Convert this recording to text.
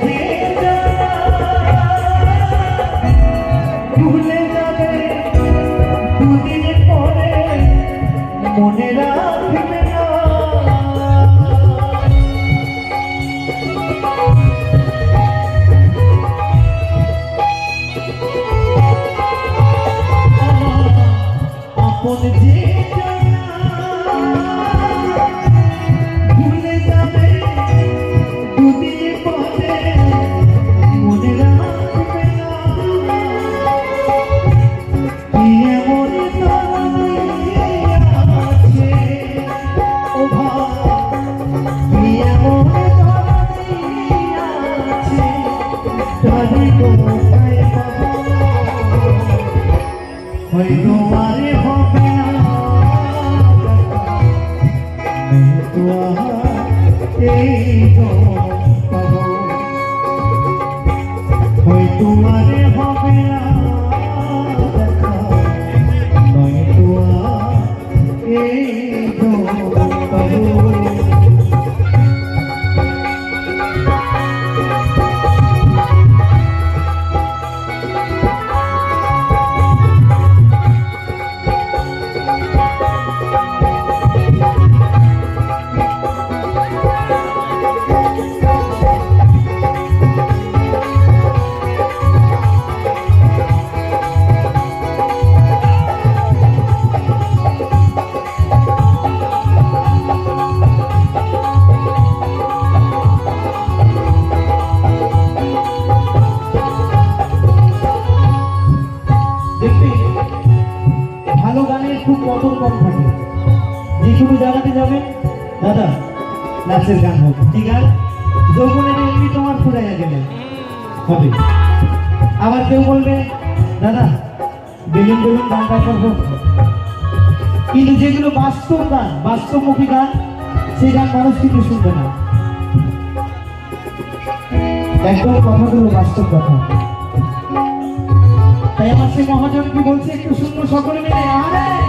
যে ভুলে যাবে দুদিন পরে মনে রাখবে না। আপন যে ভুলে যাবে দুদিন পরে মনে রাখবে না। কি এমন আছে ও ভাই, কি এমন আছে তারি কোথায় পাবো? হয়তো আরে হবে না তো এই পাবো, হয়তো আরে হবে না দেখা নয়তো এই পাবো। ভালো গানের খুব কদর কম থাকে। যে কোনো জায়গাতে যাবেন, দাদা নাচের গান হোক, ঠিক আছে, যৌবনের এমনি তোমার ফুরাইয়া গেলে হবে। আবার কেউ বলবে দাদা বেলুন বেলুন গানটা করবো, কিন্তু যেগুলো বাস্তব গান, বাস্তবমুখী গান, সেই গান মানুষ কিন্তু শুনবে না। একদম কথাগুলো বাস্তব কথা। তাই আমার সেই মহাজন কি বলছে একটু শুনবো সকলে মিলে। আরে